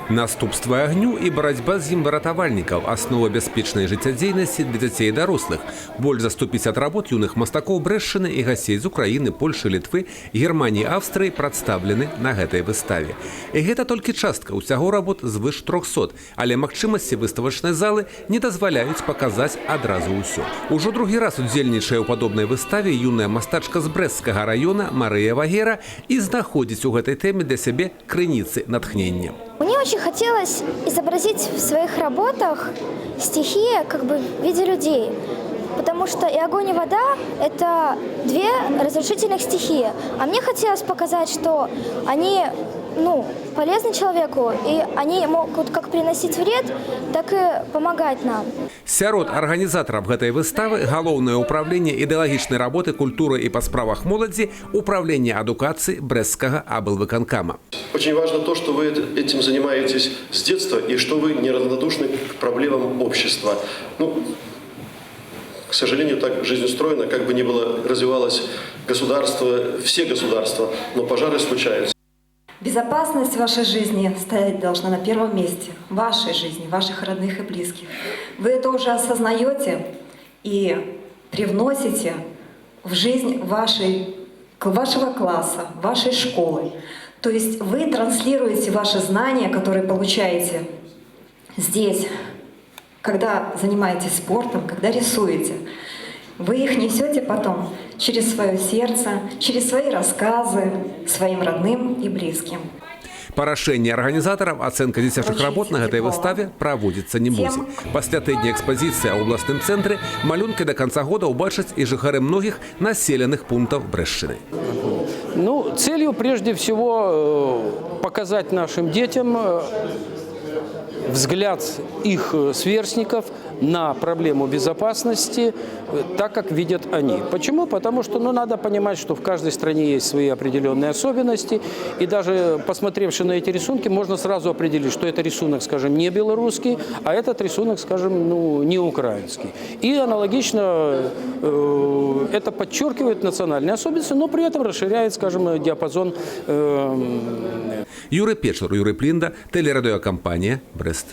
Наступства агню і барацьба з ім выратавальнікаў – аснова бяспечнай жыццядзейнасці для дзяцей і дарослых. Больш за 150 работ юных мастакоў Брэшчыны і гасцей з Украіны, Польшы, Літвы, Германіі, Аўстрыі прадстаўлены на гэтай выставе. І гэта толькі частка ўсяго работ звыш 300, але магчымасці выставачнай залы не дазваляюць паказаць адразу ўсё. Ужо другі раз удзельнічае ў падобнай выставе юная мастачка з Брэсцкага раёна Марыя Вагера і знаходзіць у гэтай тэме для сябе крыніцы натхнення. Мне очень хотелось изобразить в своих работах стихи как бы в виде людей. Потому что и огонь, и вода – это две разрушительных стихии. А мне хотелось показать, что они полезны человеку, и они могут как приносить вред, так и помогать нам. Сярод арганізатараў гэтай выставы галоўнае ўправленне ідэалагічнай работы, культуры і па справах моладзі, управление адукацыі Брэсцкага аблвыканкама. Очень важно то, что вы этим занимаетесь с детства и что вы неравнодушны к проблемам общества. К сожалению, так жизнь устроена, как бы ни было развивалось государство, все государства, но пожары случаются. Безопасность вашей жизни стоять должна на первом месте. Вашей жизни, ваших родных и близких. Вы это уже осознаете и привносите в жизнь вашего класса, вашей школы. То есть вы транслируете ваши знания, которые получаете здесь, когда занимаетесь спортом, когда рисуете. Вы их несете потом через свое сердце, через свои рассказы своим родным и близким. Па рашэнні арганізатараў ацэнка дзіцячых работ на гэтай выставе праводзіцца не будзе. Пасля тыдня экспазіцыі ў абласным цэнтры малюнкі да канца года ўбачаць і жыхары многіх населеных пунктаў Брэшчыны. Целью прежде всего показать нашим детям взгляд их сверстников на проблему безопасности, так как видят они. Почему? Потому что надо понимать, что в каждой стране есть свои определенные особенности, и даже посмотревши на эти рисунки, можно сразу определить, что это рисунок, скажем, не белорусский, а этот рисунок, скажем, не украинский. И аналогично это подчеркивает национальные особенности, но при этом расширяет, скажем, диапазон. Юрий Печер, Юрий Плинда, телерадиокомпания «Брест».